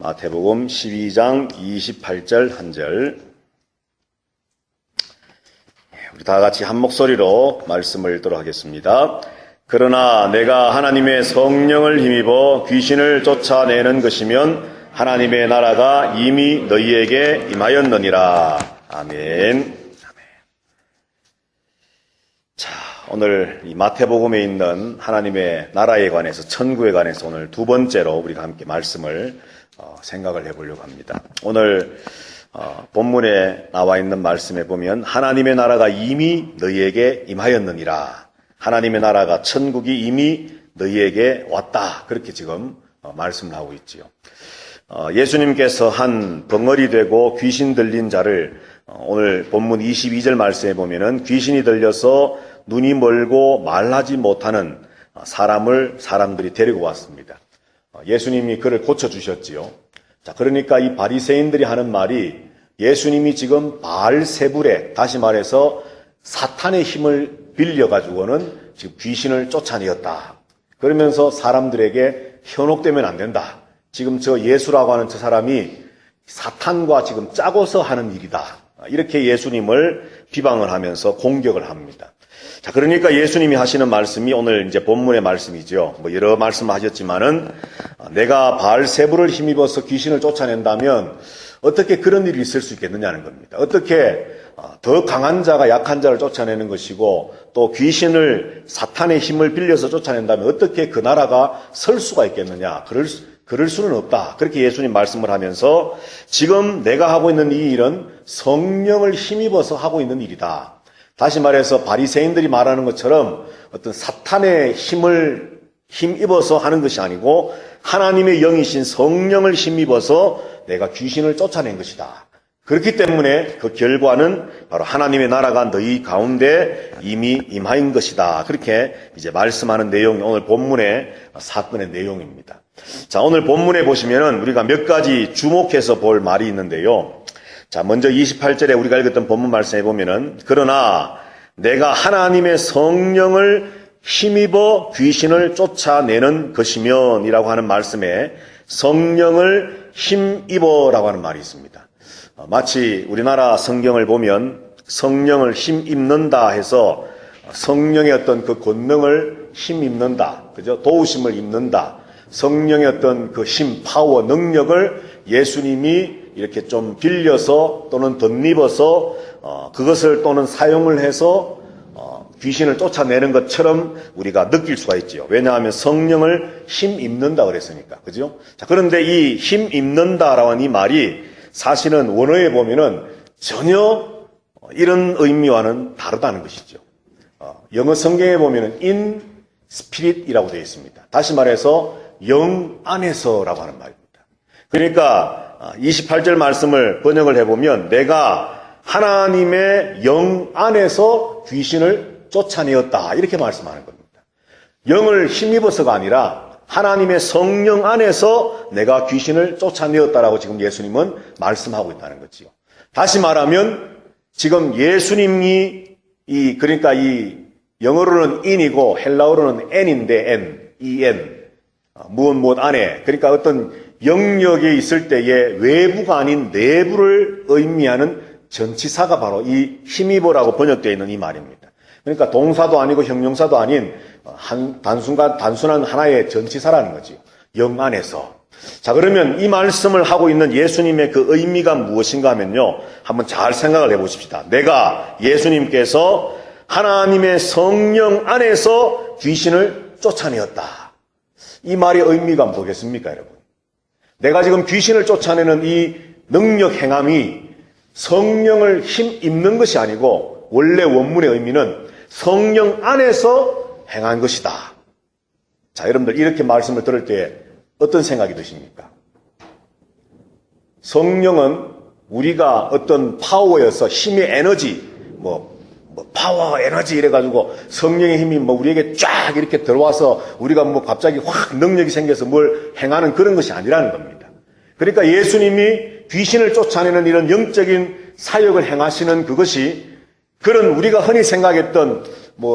마태복음 12장 28절 한 절. 우리 다 같이 한 목소리로 말씀을 읽도록 하겠습니다. 그러나 내가 하나님의 성령을 힘입어 귀신을 쫓아내는 것이면 하나님의 나라가 이미 너희에게 임하였느니라. 아멘. 자, 오늘 이 마태복음에 있는 하나님의 나라에 관해서, 천국에 관해서 오늘 두 번째로 우리가 함께 말씀을 생각을 해보려고 합니다. 오늘 본문에 나와 있는 말씀에 보면 하나님의 나라가 이미 너희에게 임하였느니라. 하나님의 나라가, 천국이 이미 너희에게 왔다. 그렇게 지금 말씀을 하고 있지요. 예수님께서 한 벙어리 되고 귀신 들린 자를 오늘 본문 22절 말씀에 보면은 귀신이 들려서 눈이 멀고 말하지 못하는 사람들이 데리고 왔습니다. 예수님이 그를 고쳐주셨지요. 자, 그러니까 이 바리새인들이 하는 말이 예수님이 지금 바알세불에, 다시 말해서 사탄의 힘을 빌려가지고는 지금 귀신을 쫓아내었다. 그러면서 사람들에게 현혹되면 안 된다. 지금 저 예수라고 하는 저 사람이 사탄과 지금 짜고서 하는 일이다. 이렇게 예수님을 비방을 하면서 공격을 합니다. 자, 그러니까 예수님이 하시는 말씀이 오늘 이제 본문의 말씀이죠. 여러 말씀을 하셨지만은 내가 바알세불을 힘입어서 귀신을 쫓아낸다면 어떻게 그런 일이 있을 수 있겠느냐는 겁니다. 어떻게 더 강한 자가 약한 자를 쫓아내는 것이고 또 귀신을 사탄의 힘을 빌려서 쫓아낸다면 어떻게 그 나라가 설 수가 있겠느냐. 그럴 수는 없다. 그렇게 예수님 말씀을 하면서 지금 내가 하고 있는 이 일은 성령을 힘입어서 하고 있는 일이다. 다시 말해서 바리새인들이 말하는 것처럼 어떤 사탄의 힘입어서 하는 것이 아니고 하나님의 영이신 성령을 힘입어서 내가 귀신을 쫓아낸 것이다. 그렇기 때문에 그 결과는 바로 하나님의 나라가 너희 가운데 이미 임하인 것이다. 그렇게 이제 말씀하는 내용이 오늘 본문의 사건의 내용입니다. 자, 오늘 본문에 보시면은 우리가 몇 가지 주목해서 볼 말이 있는데요. 자, 먼저 28절에 우리가 읽었던 본문 말씀에 보면은 그러나 내가 하나님의 성령을 힘입어 귀신을 쫓아내는 것이면 이라고 하는 말씀에 성령을 힘입어라고 하는 말이 있습니다. 마치 우리나라 성경을 보면 성령을 힘입는다 해서 성령의 어떤 그 권능을 힘입는다. 그죠? 도우심을 입는다. 성령의 어떤 그 힘, 파워, 능력을 예수님이 이렇게 좀 빌려서 또는 덧입어서 그것을 또는 사용을 해서 귀신을 쫓아내는 것처럼 우리가 느낄 수가 있지요. 왜냐하면 성령을 힘입는다 그랬으니까. 그죠? 자, 그런데 이 힘입는다라는 이 말이 사실은 원어에 보면은 전혀 이런 의미와는 다르다는 것이죠. 영어 성경에 보면은 in spirit이라고 되어 있습니다. 다시 말해서 영 안에서라고 하는 말입니다. 그러니까 28절 말씀을 번역을 해보면 내가 하나님의 영 안에서 귀신을 쫓아내었다. 이렇게 말씀하는 겁니다. 영을 힘입어서가 아니라 하나님의 성령 안에서 내가 귀신을 쫓아내었다라고 지금 예수님은 말씀하고 있다는 거지요. 다시 말하면 지금 예수님이 그러니까 이 영어로는 in이고 헬라어로는 n인데 en 무엇 안에, 그러니까 어떤 영역에 있을 때의 외부가 아닌 내부를 의미하는 전치사가 바로 이 힘입어라고 번역되어 있는 이 말입니다. 그러니까 동사도 아니고 형용사도 아닌 단순한 하나의 전치사라는 거지요. 영 안에서. 자, 그러면 이 말씀을 하고 있는 예수님의 그 의미가 무엇인가 하면요. 한번 잘 생각을 해보십시다. 내가 예수님께서 하나님의 성령 안에서 귀신을 쫓아내었다. 이 말의 의미가 뭐겠습니까, 여러분? 내가 지금 귀신을 쫓아내는 이 능력 행함이 성령을 힘입는 것이 아니고 원래 원문의 의미는 성령 안에서 행한 것이다. 자, 여러분들 이렇게 말씀을 들을 때 어떤 생각이 드십니까? 성령은 우리가 어떤 파워여서 힘의 에너지, 파워, 에너지 이래가지고 성령의 힘이 우리에게 쫙 이렇게 들어와서 우리가 갑자기 확 능력이 생겨서 뭘 행하는 그런 것이 아니라는 겁니다. 그러니까 예수님이 귀신을 쫓아내는 이런 영적인 사역을 행하시는 그것이 그런 우리가 흔히 생각했던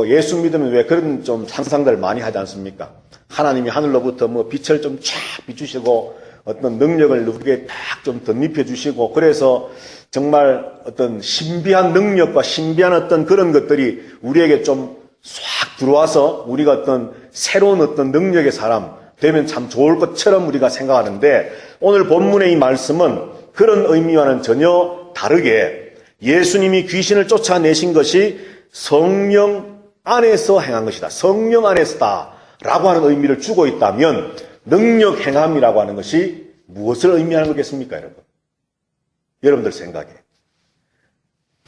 예수 믿으면 왜 그런 좀 상상들 많이 하지 않습니까? 하나님이 하늘로부터 빛을 좀 쫙 비추시고 어떤 능력을 우리에게 딱 좀 덧입혀 주시고, 그래서 정말 어떤 신비한 능력과 신비한 어떤 그런 것들이 우리에게 좀 싹 들어와서 우리가 어떤 새로운 어떤 능력의 사람 되면 참 좋을 것처럼 우리가 생각하는데, 오늘 본문의 이 말씀은 그런 의미와는 전혀 다르게 예수님이 귀신을 쫓아내신 것이 성령 안에서 행한 것이다, 성령 안에서다 라고 하는 의미를 주고 있다면, 능력 행함이라고 하는 것이 무엇을 의미하는 거겠습니까, 여러분? 여러분들 생각에.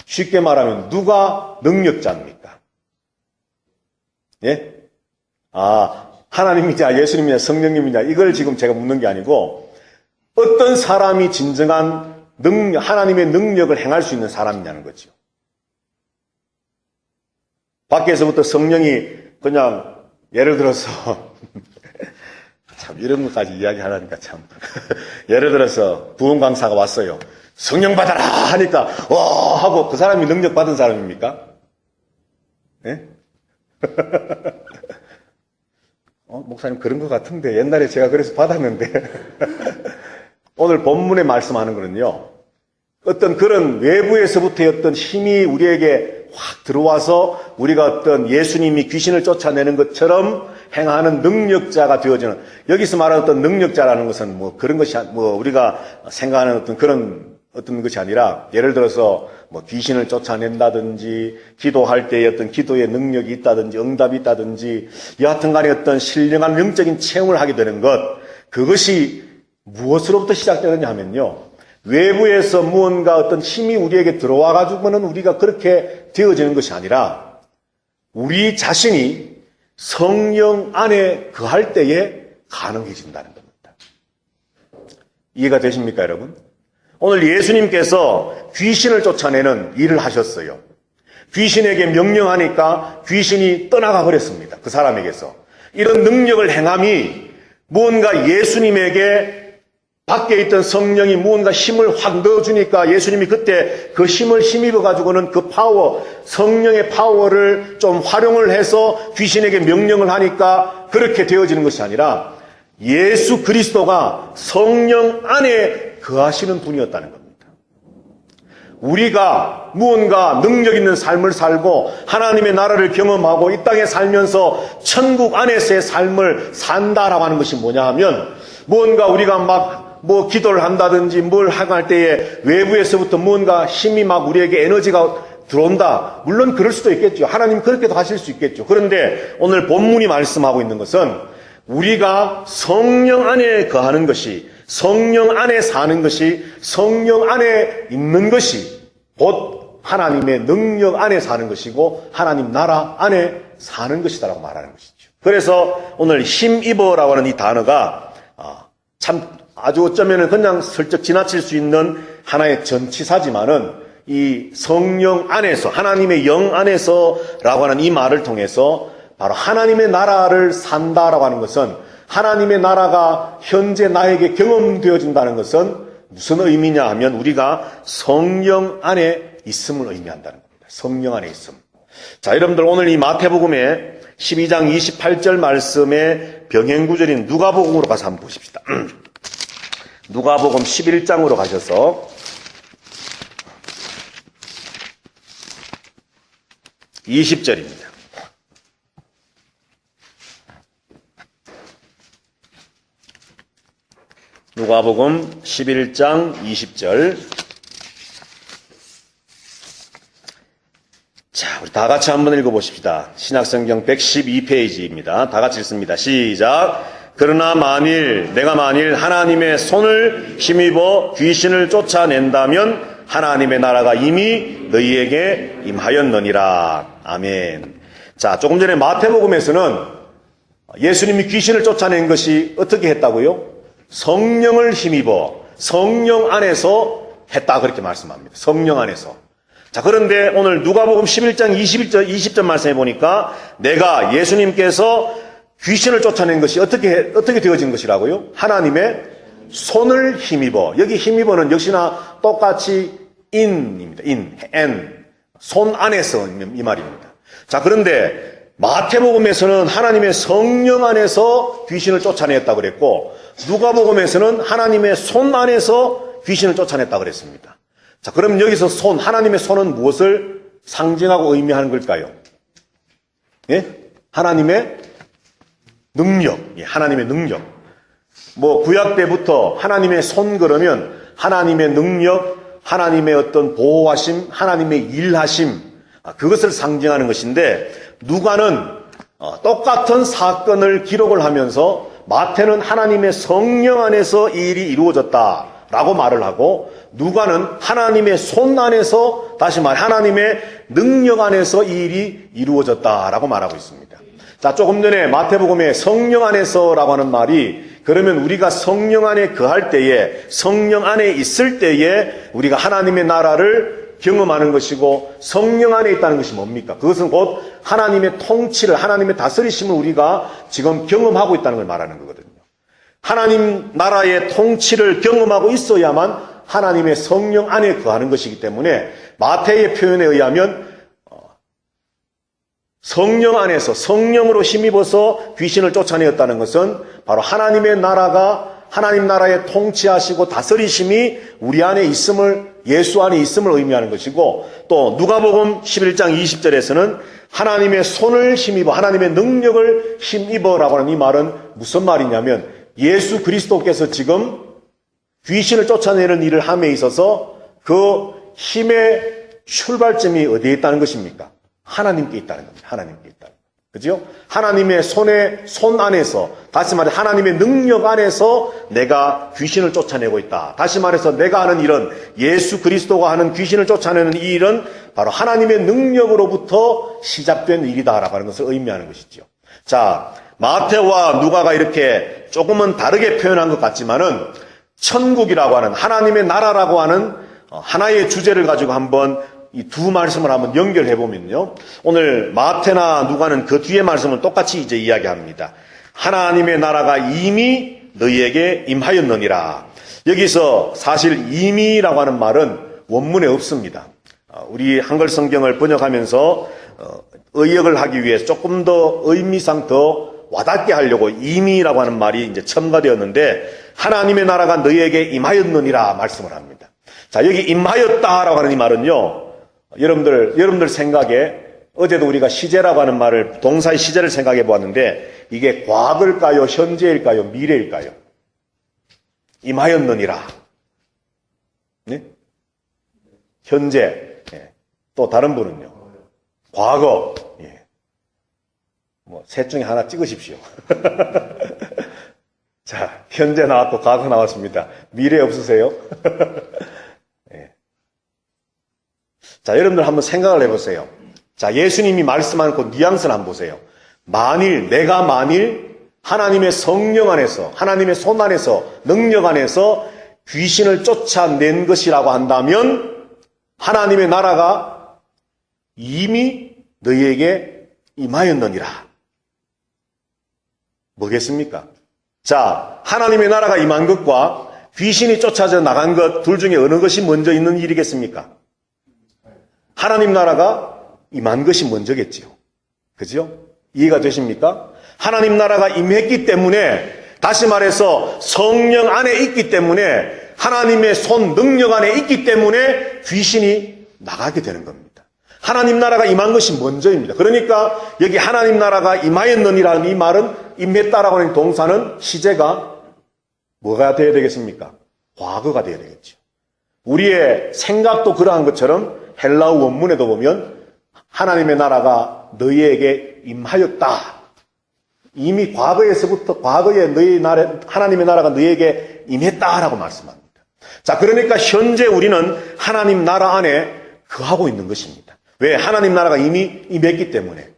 쉽게 말하면 누가 능력자입니까? 예? 하나님이냐 예수님이냐 성령님이냐 이걸 지금 제가 묻는 게 아니고, 어떤 사람이 진정한 하나님의 능력을 행할 수 있는 사람이냐는 거죠. 밖에서부터 성령이 그냥 예를 들어서 참 이런 것까지 이야기하라니까 참 예를 들어서 부흥 강사가 왔어요. 성령 받아라 하니까 하고 그 사람이 능력 받은 사람입니까? 예? 목사님 그런 것 같은데 옛날에 제가 그래서 받았는데 오늘 본문에 말씀하는 거는요, 어떤 그런 외부에서부터의 어떤 힘이 우리에게 확 들어와서 우리가 어떤 예수님이 귀신을 쫓아내는 것처럼 행하는 능력자가 되어지는, 여기서 말하는 어떤 능력자라는 것은 뭐 그런 것이 우리가 생각하는 어떤 그런 어떤 것이 아니라, 예를 들어서 뭐 귀신을 쫓아낸다든지 기도할 때의 어떤 기도의 능력이 있다든지 응답이 있다든지 여하튼 간에 어떤 신령한 영적인 체험을 하게 되는 것, 그것이 무엇으로부터 시작되느냐 하면요, 외부에서 무언가 어떤 힘이 우리에게 들어와 가지고는 우리가 그렇게 되어지는 것이 아니라 우리 자신이 성령 안에 거할 때에 가능해진다는 겁니다. 이해가 되십니까, 여러분? 오늘 예수님께서 귀신을 쫓아내는 일을 하셨어요. 귀신에게 명령하니까 귀신이 떠나가 버렸습니다. 그 사람에게서. 이런 능력을 행함이 무언가 예수님에게 밖에 있던 성령이 무언가 힘을 확 넣어주니까 예수님이 그때 그 힘을 힘입어가지고는 그 파워, 성령의 파워를 좀 활용을 해서 귀신에게 명령을 하니까 그렇게 되어지는 것이 아니라 예수 그리스도가 성령 안에 거하시는 분이었다는 겁니다. 우리가 무언가 능력 있는 삶을 살고 하나님의 나라를 경험하고 이 땅에 살면서 천국 안에서의 삶을 산다라고 하는 것이 뭐냐 하면, 무언가 우리가 막 기도를 한다든지 뭘 할 때에 외부에서부터 무언가 힘이 막 우리에게 에너지가 들어온다. 물론 그럴 수도 있겠죠. 하나님 그렇게도 하실 수 있겠죠. 그런데 오늘 본문이 말씀하고 있는 것은 우리가 성령 안에 거하는 것이, 성령 안에 사는 것이, 성령 안에 있는 것이 곧 하나님의 능력 안에 사는 것이고 하나님 나라 안에 사는 것이다라고 말하는 것이죠. 그래서 오늘 힘입어라고 하는 이 단어가 참 아주 어쩌면 그냥 슬쩍 지나칠 수 있는 하나의 전치사지만은, 이 성령 안에서, 하나님의 영 안에서라고 하는 이 말을 통해서 바로 하나님의 나라를 산다라고 하는 것은, 하나님의 나라가 현재 나에게 경험되어진다는 것은 무슨 의미냐 하면 우리가 성령 안에 있음을 의미한다는 겁니다. 성령 안에 있음. 자, 여러분들 오늘 이 마태복음의 12장 28절 말씀의 병행구절인 누가복음으로 가서 한번 보십시다. 누가복음 11장으로 가셔서 20절입니다. 누가복음 11장 20절. 자, 우리 다 같이 한번 읽어보십시다. 신약성경 112페이지입니다. 다 같이 읽습니다. 시작. 그러나 내가 만일 하나님의 손을 힘입어 귀신을 쫓아낸다면 하나님의 나라가 이미 너희에게 임하였느니라. 아멘. 자, 조금 전에 마태복음에서는 예수님이 귀신을 쫓아낸 것이 어떻게 했다고요? 성령을 힘입어 성령 안에서 했다, 그렇게 말씀합니다. 성령 안에서. 자, 그런데 오늘 누가복음 11장 20절 말씀해 보니까 내가 예수님께서 귀신을 쫓아낸 것이 어떻게 되어진 것이라고요? 하나님의 손을 힘입어. 여기 힘입어는 역시나 똑같이 in입니다. in. 손 안에서 이 말입니다. 자, 그런데 마태복음에서는 하나님의 성령 안에서 귀신을 쫓아냈다고 그랬고, 누가복음에서는 하나님의 손 안에서 귀신을 쫓아냈다 그랬습니다. 자, 그럼 여기서 손, 하나님의 손은 무엇을 상징하고 의미하는 걸까요? 예? 하나님의 능력. 예, 하나님의 능력. 뭐 구약 때부터 하나님의 손 그러면 하나님의 능력, 하나님의 어떤 보호하심, 하나님의 일하심, 그것을 상징하는 것인데, 누가는 똑같은 사건을 기록을 하면서 마태는 하나님의 성령 안에서 이 일이 이루어졌다라고 말을 하고, 누가는 하나님의 손 안에서, 다시 말해 하나님의 능력 안에서 이 일이 이루어졌다라고 말하고 있습니다. 자, 조금 전에 마태복음에 성령 안에서라고 하는 말이, 그러면 우리가 성령 안에 거할 때에, 성령 안에 있을 때에 우리가 하나님의 나라를 경험하는 것이고, 성령 안에 있다는 것이 뭡니까? 그것은 곧 하나님의 통치를, 하나님의 다스리심을 우리가 지금 경험하고 있다는 걸 말하는 거거든요. 하나님 나라의 통치를 경험하고 있어야만 하나님의 성령 안에 거하는 것이기 때문에, 마태의 표현에 의하면 성령 안에서 성령으로 힘입어서 귀신을 쫓아내었다는 것은 바로 하나님의 나라가, 하나님 나라의 통치하시고 다스리심이 우리 안에 있음을, 예수 안에 있음을 의미하는 것이고, 또 누가복음 11장 20절에서는 하나님의 손을 힘입어, 하나님의 능력을 힘입어라고 하는 이 말은 무슨 말이냐면, 예수 그리스도께서 지금 귀신을 쫓아내는 일을 함에 있어서 그 힘의 출발점이 어디에 있다는 것입니까? 하나님께 있다는 겁니다. 하나님께 있다는 겁니다. 그죠? 하나님의 손 안에서, 다시 말해 하나님의 능력 안에서 내가 귀신을 쫓아내고 있다. 다시 말해서 내가 하는 일은, 예수 그리스도가 하는 귀신을 쫓아내는 이 일은 바로 하나님의 능력으로부터 시작된 일이다라고 하는 것을 의미하는 것이죠. 자, 마태와 누가가 이렇게 조금은 다르게 표현한 것 같지만은, 천국이라고 하는, 하나님의 나라라고 하는 하나의 주제를 가지고 한번 이 두 말씀을 한번 연결해 보면요, 오늘 마태나 누가는 그 뒤에 말씀을 똑같이 이제 이야기합니다. 하나님의 나라가 이미 너희에게 임하였느니라. 여기서 사실 이미라고 하는 말은 원문에 없습니다. 우리 한글 성경을 번역하면서 의역을 하기 위해서 조금 더 의미상 더 와닿게 하려고 이미라고 하는 말이 이제 첨가되었는데, 하나님의 나라가 너희에게 임하였느니라 말씀을 합니다. 자, 여기 임하였다라고 하는 이 말은요, 여러분들 생각에, 어제도 우리가 시제라고 하는 말을, 동사의 시제를 생각해 보았는데, 이게 과거일까요? 현재일까요? 미래일까요? 임하였느니라. 네? 현재. 예. 또 다른 분은요? 과거. 예. 셋 중에 하나 찍으십시오. 자, 현재 나왔고 과거 나왔습니다. 미래 없으세요? 예. 자, 여러분들 한번 생각을 해보세요. 자, 예수님이 말씀하는 그 뉘앙스를 한번 보세요. 내가 만일 하나님의 성령 안에서, 하나님의 손 안에서, 능력 안에서 귀신을 쫓아낸 것이라고 한다면, 하나님의 나라가 이미 너희에게 임하였느니라. 뭐겠습니까? 자, 하나님의 나라가 임한 것과 귀신이 쫓아져 나간 것 둘 중에 어느 것이 먼저 있는 일이겠습니까? 하나님 나라가 임한 것이 먼저겠지요. 그죠? 이해가 되십니까? 하나님 나라가 임했기 때문에, 다시 말해서 성령 안에 있기 때문에, 하나님의 손 능력 안에 있기 때문에 귀신이 나가게 되는 겁니다. 하나님 나라가 임한 것이 먼저입니다. 그러니까 여기 하나님 나라가 임하였느니라는 이 말은, 임했다라고 하는 동사는 시제가 뭐가 되어야 되겠습니까? 과거가 되어야 되겠죠. 우리의 생각도 그러한 것처럼 헬라어 원문에도 보면 하나님의 나라가 너희에게 임하였다. 이미 과거에서부터, 과거에 하나님의 나라가 너희에게 임했다라고 말씀합니다. 자, 그러니까 현재 우리는 하나님 나라 안에 거하고 있는 것입니다. 왜? 하나님 나라가 이미 임했기 때문에.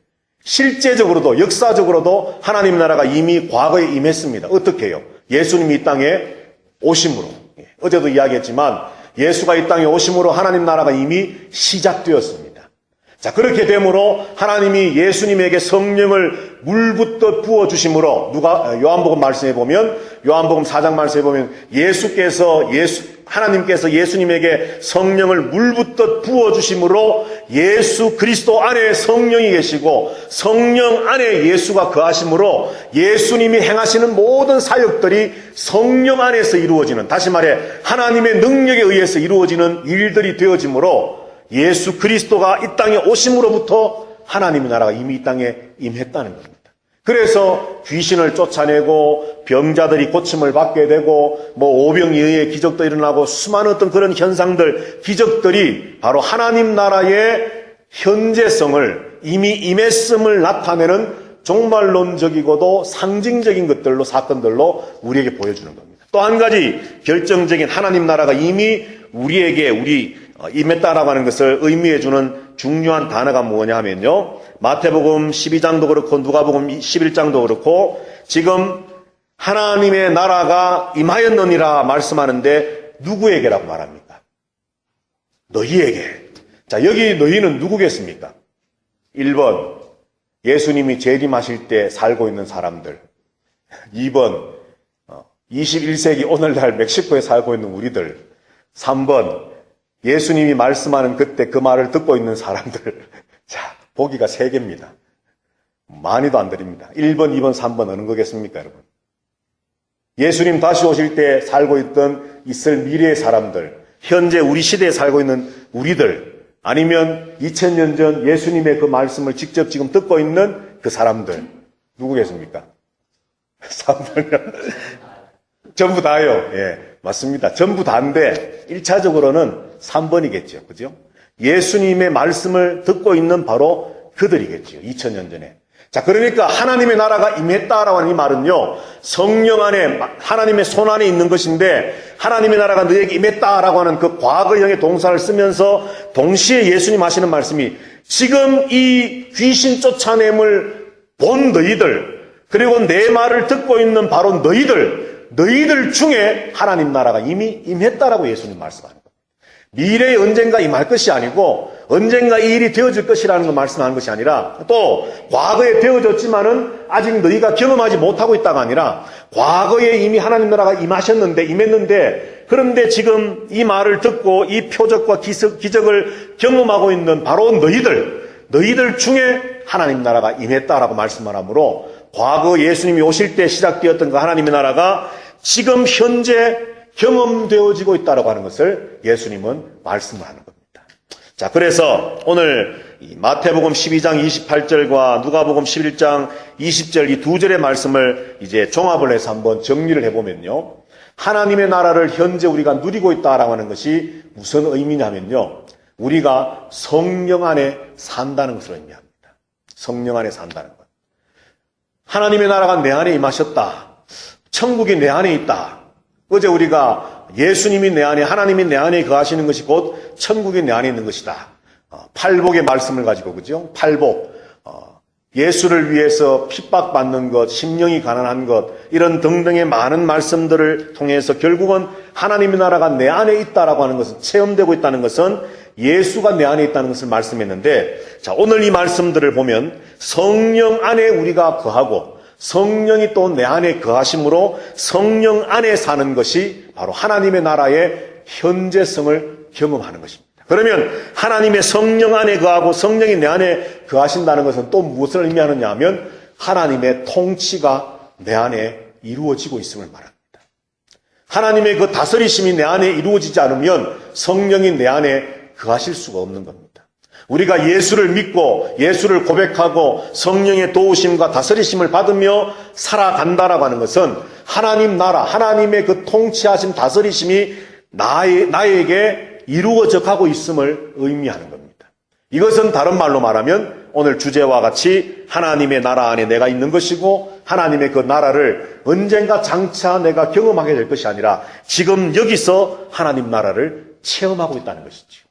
실제적으로도, 역사적으로도 하나님 나라가 이미 과거에 임했습니다. 어떻게 해요? 예수님이 이 땅에 오심으로. 어제도 이야기했지만 예수가 이 땅에 오심으로 하나님 나라가 이미 시작되었습니다. 자, 그렇게 되므로 하나님이 예수님에게 성령을 물붓듯 부어주심으로 요한복음 말씀해 보면, 요한복음 4장 말씀해 보면 하나님께서 예수님에게 성령을 물붓듯 부어주심으로 예수 그리스도 안에 성령이 계시고 성령 안에 예수가 거하심으로 예수님이 행하시는 모든 사역들이 성령 안에서 이루어지는, 다시 말해 하나님의 능력에 의해서 이루어지는 일들이 되어지므로 예수 그리스도가 이 땅에 오심으로부터 하나님의 나라가 이미 이 땅에 임했다는 겁니다. 그래서 귀신을 쫓아내고 병자들이 고침을 받게 되고 오병이어의 기적도 일어나고 수많은 어떤 그런 현상들, 기적들이 바로 하나님 나라의 현재성을 이미 임했음을 나타내는 종말론적이고도 상징적인 것들로, 사건들로 우리에게 보여주는 겁니다. 또 한 가지 결정적인 하나님 나라가 이미 우리에게 임했다라고 하는 것을 의미해주는 중요한 단어가 뭐냐 하면요, 마태복음 12장도 그렇고 누가복음 11장도 그렇고 지금 하나님의 나라가 임하였느니라 말씀하는데 누구에게라고 말합니까? 너희에게. 자, 여기 너희는 누구겠습니까? 1번 예수님이 재림하실 때 살고 있는 사람들, 2번 21세기 오늘날 멕시코에 살고 있는 우리들, 3번 예수님이 말씀하는 그때 그 말을 듣고 있는 사람들. 자, 보기가 3개입니다. 많이도 안 드립니다. 1번, 2번, 3번 어느 거겠습니까, 여러분? 예수님 다시 오실 때 살고 있을 미래의 사람들, 현재 우리 시대에 살고 있는 우리들, 아니면 2000년 전 예수님의 그 말씀을 직접 지금 듣고 있는 그 사람들, 누구겠습니까? 3번이요. 전부 다요. 예, 맞습니다. 전부 다인데 1차적으로는 3번이겠죠. 그죠? 예수님의 말씀을 듣고 있는 바로 그들이겠죠. 2000년 전에. 자, 그러니까 하나님의 나라가 임했다라고 하는 이 말은요, 성령 안에, 하나님의 손 안에 있는 것인데, 하나님의 나라가 너에게 임했다라고 하는 그 과거형의 동사를 쓰면서 동시에 예수님 하시는 말씀이 지금 이 귀신 쫓아냄을 본 너희들, 그리고 내 말을 듣고 있는 바로 너희들 중에 하나님 나라가 이미 임했다라고 예수님 말씀하는 겁니다. 미래에 언젠가 임할 것이 아니고 언젠가 이 일이 되어질 것이라는 걸 말씀하는 것이 아니라, 또 과거에 되어졌지만은 아직 너희가 경험하지 못하고 있다가 아니라 과거에 이미 하나님 나라가 임했는데 그런데 지금 이 말을 듣고 이 표적과 기적을 경험하고 있는 바로 너희들 중에 하나님 나라가 임했다라고 말씀하므로 과거 예수님이 오실 때 시작되었던 그 하나님의 나라가 지금 현재 경험되어지고 있다고 하는 것을 예수님은 말씀을 하는 겁니다. 자, 그래서 오늘 마태복음 12장 28절과 누가복음 11장 20절 이 두 절의 말씀을 이제 종합을 해서 한번 정리를 해보면요, 하나님의 나라를 현재 우리가 누리고 있다라고 하는 것이 무슨 의미냐면요, 우리가 성령 안에 산다는 것을 의미합니다. 성령 안에 산다는 것. 하나님의 나라가 내 안에 임하셨다. 천국이 내 안에 있다. 어제 우리가 예수님이 내 안에, 하나님이 내 안에 거하시는 것이 곧 천국이 내 안에 있는 것이다. 팔복의 말씀을 가지고, 그죠? 팔복. 예수를 위해서 핍박받는 것, 심령이 가난한 것, 이런 등등의 많은 말씀들을 통해서 결국은 하나님의 나라가 내 안에 있다라고 하는 것은, 체험되고 있다는 것은 예수가 내 안에 있다는 것을 말씀했는데, 자, 오늘 이 말씀들을 보면 성령 안에 우리가 거하고 성령이 또 내 안에 거하심으로 성령 안에 사는 것이 바로 하나님의 나라의 현재성을 경험하는 것입니다. 그러면 하나님의 성령 안에 거하고 성령이 내 안에 거하신다는 것은 또 무엇을 의미하느냐 하면 하나님의 통치가 내 안에 이루어지고 있음을 말합니다. 하나님의 그 다스리심이 내 안에 이루어지지 않으면 성령이 내 안에 거하실 수가 없는 겁니다. 우리가 예수를 믿고 예수를 고백하고 성령의 도우심과 다스리심을 받으며 살아간다라고 하는 것은 하나님 나라, 하나님의 그 통치하심, 다스리심이 나에게 이루어져 가고 있음을 의미하는 겁니다. 이것은 다른 말로 말하면 오늘 주제와 같이 하나님의 나라 안에 내가 있는 것이고 하나님의 그 나라를 언젠가 장차 내가 경험하게 될 것이 아니라 지금 여기서 하나님 나라를 체험하고 있다는 것이죠.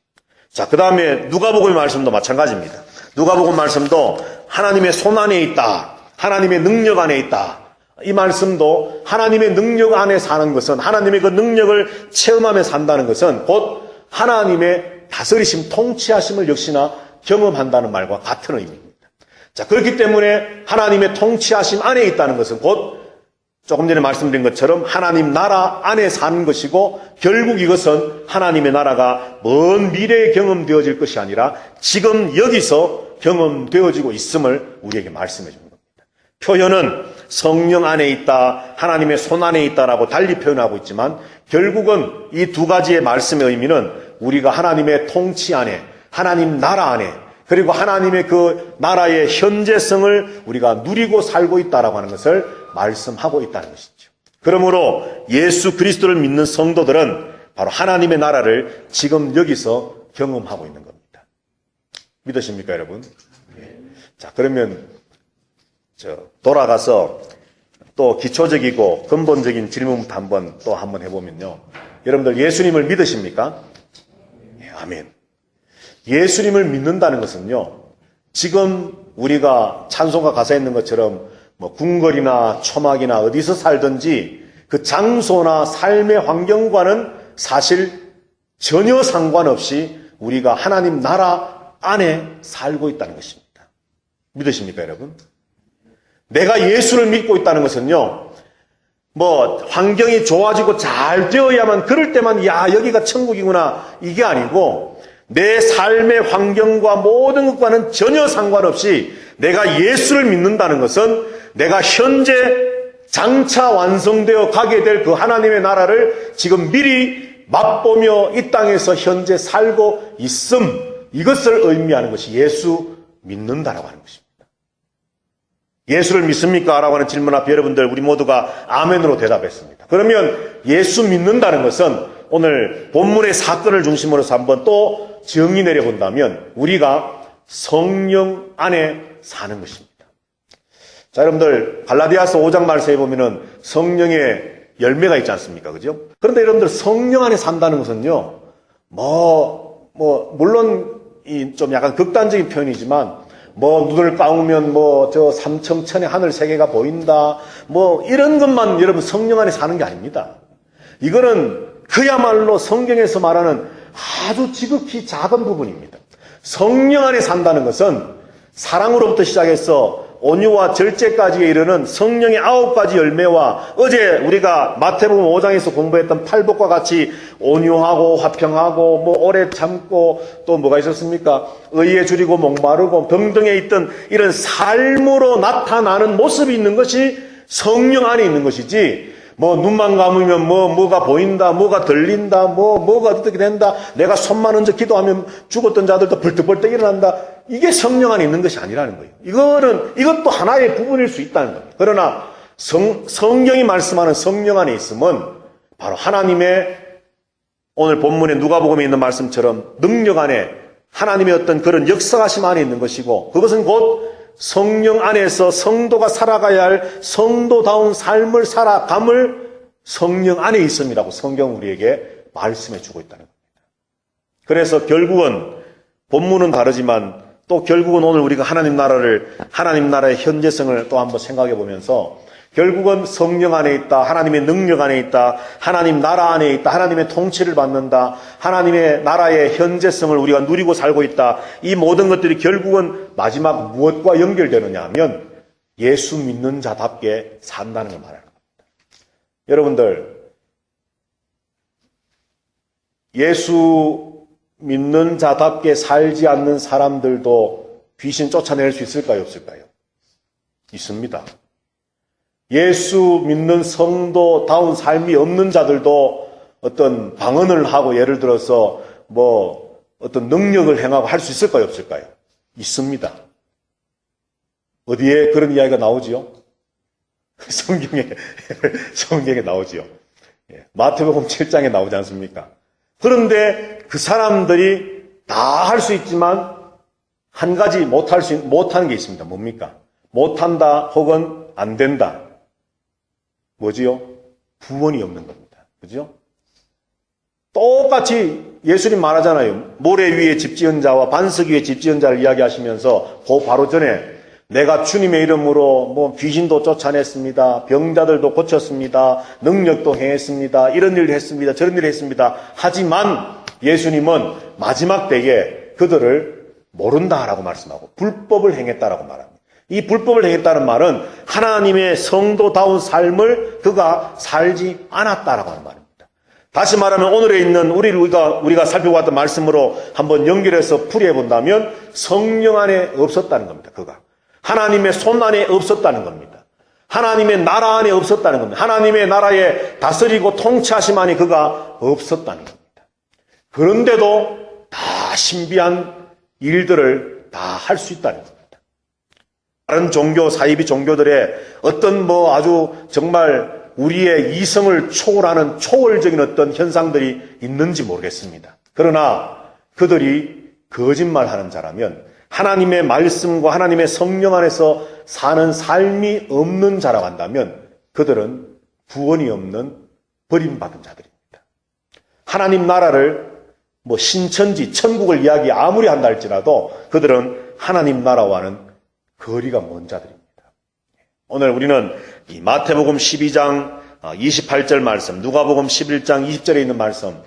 자, 그 다음에 누가복음의 말씀도 마찬가지입니다. 누가복음 말씀도 하나님의 손 안에 있다, 하나님의 능력 안에 있다. 이 말씀도 하나님의 능력 안에 사는 것은, 하나님의 그 능력을 체험하며 산다는 것은 곧 하나님의 다스리심, 통치하심을 역시나 경험한다는 말과 같은 의미입니다. 자, 그렇기 때문에 하나님의 통치하심 안에 있다는 것은 곧 조금 전에 말씀드린 것처럼 하나님 나라 안에 사는 것이고, 결국 이것은 하나님의 나라가 먼 미래에 경험되어질 것이 아니라 지금 여기서 경험되어지고 있음을 우리에게 말씀해 줍니다. 표현은 성령 안에 있다, 하나님의 손 안에 있다라고 달리 표현하고 있지만, 결국은 이 두 가지의 말씀의 의미는 우리가 하나님의 통치 안에, 하나님 나라 안에, 그리고 하나님의 그 나라의 현재성을 우리가 누리고 살고 있다라고 하는 것을 말씀하고 있다는 것이죠. 그러므로 예수 그리스도를 믿는 성도들은 바로 하나님의 나라를 지금 여기서 경험하고 있는 겁니다. 믿으십니까, 여러분? 자, 그러면 돌아가서 또 기초적이고 근본적인 질문부터 한번 해보면요. 여러분들 예수님을 믿으십니까? 네, 아멘. 예수님을 믿는다는 것은요, 지금 우리가 찬송가 가사에 있는 것처럼 뭐 궁궐이나 초막이나 어디서 살든지 그 장소나 삶의 환경과는 사실 전혀 상관없이 우리가 하나님 나라 안에 살고 있다는 것입니다. 믿으십니까, 여러분? 내가 예수를 믿고 있다는 것은요, 뭐 환경이 좋아지고 잘 되어야만, 그럴 때만 야 여기가 천국이구나, 이게 아니고 내 삶의 환경과 모든 것과는 전혀 상관없이 내가 예수를 믿는다는 것은 내가 현재 장차 완성되어 가게 될 그 하나님의 나라를 지금 미리 맛보며 이 땅에서 현재 살고 있음, 이것을 의미하는 것이 예수 믿는다라고 하는 것입니다. 예수를 믿습니까? 라고 하는 질문 앞에 여러분들 우리 모두가 아멘으로 대답했습니다. 그러면 예수 믿는다는 것은 오늘 본문의 사건을 중심으로서 한번 또 정의 내려본다면 우리가 성령 안에 사는 것입니다. 자, 여러분들 갈라디아서 5장 말씀에 보면은 성령의 열매가 있지 않습니까? 그죠? 그런데 여러분들 성령 안에 산다는 것은요, 물론 이 좀 약간 극단적인 표현이지만 눈을 감으면 저 삼청천의 하늘 세계가 보인다, 이런 것만 여러분 성령 안에 사는 게 아닙니다. 이거는 그야말로 성경에서 말하는 아주 지극히 작은 부분입니다. 성령 안에 산다는 것은 사랑으로부터 시작해서 온유와 절제까지에 이르는 성령의 9가지 열매와 어제 우리가 마태복음 5장에서 공부했던 팔복과 같이 온유하고 화평하고 오래 참고 또 뭐가 있었습니까? 의에 줄이고 목마르고 등등에 있던 이런 삶으로 나타나는 모습이 있는 것이 성령 안에 있는 것이지, 눈만 감으면 뭐가 보인다, 뭐가 들린다, 뭐가 어떻게 된다, 내가 손만 얹어 기도하면 죽었던 자들도 벌떡벌떡 일어난다, 이게 성령 안에 있는 것이 아니라는 거예요. 이것도 하나의 부분일 수 있다는 거예요. 그러나 성경이 말씀하는 성령 안에 있음은 바로 하나님의, 오늘 본문에 누가복음에 있는 말씀처럼 능력 안에 하나님의 어떤 그런 역사하심 안에 있는 것이고, 그것은 곧 성령 안에서 성도가 살아가야 할 성도다운 삶을 살아감을 성령 안에 있음이라고 성경 우리에게 말씀해 주고 있다는 겁니다. 그래서 결국은 본문은 다르지만 또 결국은 오늘 우리가 하나님 나라의 현재성을 또 한번 생각해 보면서 결국은 성령 안에 있다, 하나님의 능력 안에 있다, 하나님 나라 안에 있다, 하나님의 통치를 받는다, 하나님의 나라의 현재성을 우리가 누리고 살고 있다, 이 모든 것들이 결국은 마지막 무엇과 연결되느냐 하면 예수 믿는 자답게 산다는 걸 말하는 겁니다. 여러분들, 예수 믿는 자답게 살지 않는 사람들도 귀신 쫓아낼 수 있을까요, 없을까요? 있습니다. 예수 믿는 성도다운 삶이 없는 자들도 어떤 방언을 하고 예를 들어서 어떤 능력을 행하고 할 수 있을까요, 없을까요? 있습니다. 어디에 그런 이야기가 나오지요? 성경에 나오지요. 마태복음 7장에 나오지 않습니까? 그런데 그 사람들이 다 할 수 있지만 한 가지 못하는 게 있습니다. 뭡니까? 못한다 혹은 안 된다. 뭐지요? 구원이 없는 겁니다. 그죠? 똑같이 예수님 말하잖아요. 모래 위에 집 지은 자와 반석 위에 집 지은 자를 이야기하시면서 그 바로 전에 내가 주님의 이름으로 귀신도 쫓아냈습니다. 병자들도 고쳤습니다. 능력도 행했습니다. 이런 일을 했습니다. 저런 일을 했습니다. 하지만 예수님은 마지막 때에 그들을 모른다라고 말씀하고 불법을 행했다라고 말합니다. 이 불법을 행했다는 말은 하나님의 성도다운 삶을 그가 살지 않았다라고 하는 말입니다. 다시 말하면 오늘에 있는 우리가 살펴봤던 말씀으로 한번 연결해서 풀이해 본다면 성령 안에 없었다는 겁니다. 그가 하나님의 손 안에 없었다는 겁니다. 하나님의 나라 안에 없었다는 겁니다. 하나님의 나라에 다스리고 통치하심 안에 그가 없었다는 겁니다. 그런데도 다 신비한 일들을 다 할 수 있다는 겁니다. 다른 종교, 사이비 종교들의 어떤 아주 정말 우리의 이성을 초월하는 초월적인 어떤 현상들이 있는지 모르겠습니다. 그러나 그들이 거짓말하는 자라면 하나님의 말씀과 하나님의 성령 안에서 사는 삶이 없는 자라고 한다면 그들은 구원이 없는 버림받은 자들입니다. 하나님 나라를 신천지, 천국을 이야기 아무리 한다 할지라도 그들은 하나님 나라와는 거리가 먼 자들입니다. 오늘 우리는 이 마태복음 12장 28절 말씀, 누가복음 11장 20절에 있는 말씀,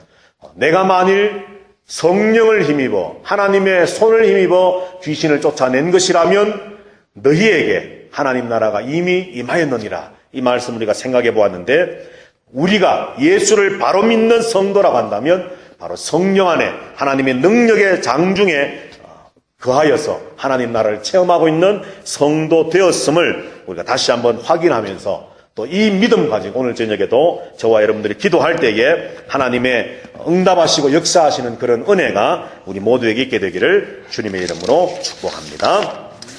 내가 만일 성령을 힘입어 하나님의 손을 힘입어 귀신을 쫓아낸 것이라면 너희에게 하나님 나라가 이미 임하였느니라. 이 말씀 우리가 생각해 보았는데 우리가 예수를 바로 믿는 성도라고 한다면 바로 성령 안에 하나님의 능력의 장중에 거하여서 하나님 나라를 체험하고 있는 성도 되었음을 우리가 다시 한번 확인하면서 또 이 믿음 가지고 오늘 저녁에도 저와 여러분들이 기도할 때에 하나님의 응답하시고 역사하시는 그런 은혜가 우리 모두에게 있게 되기를 주님의 이름으로 축복합니다.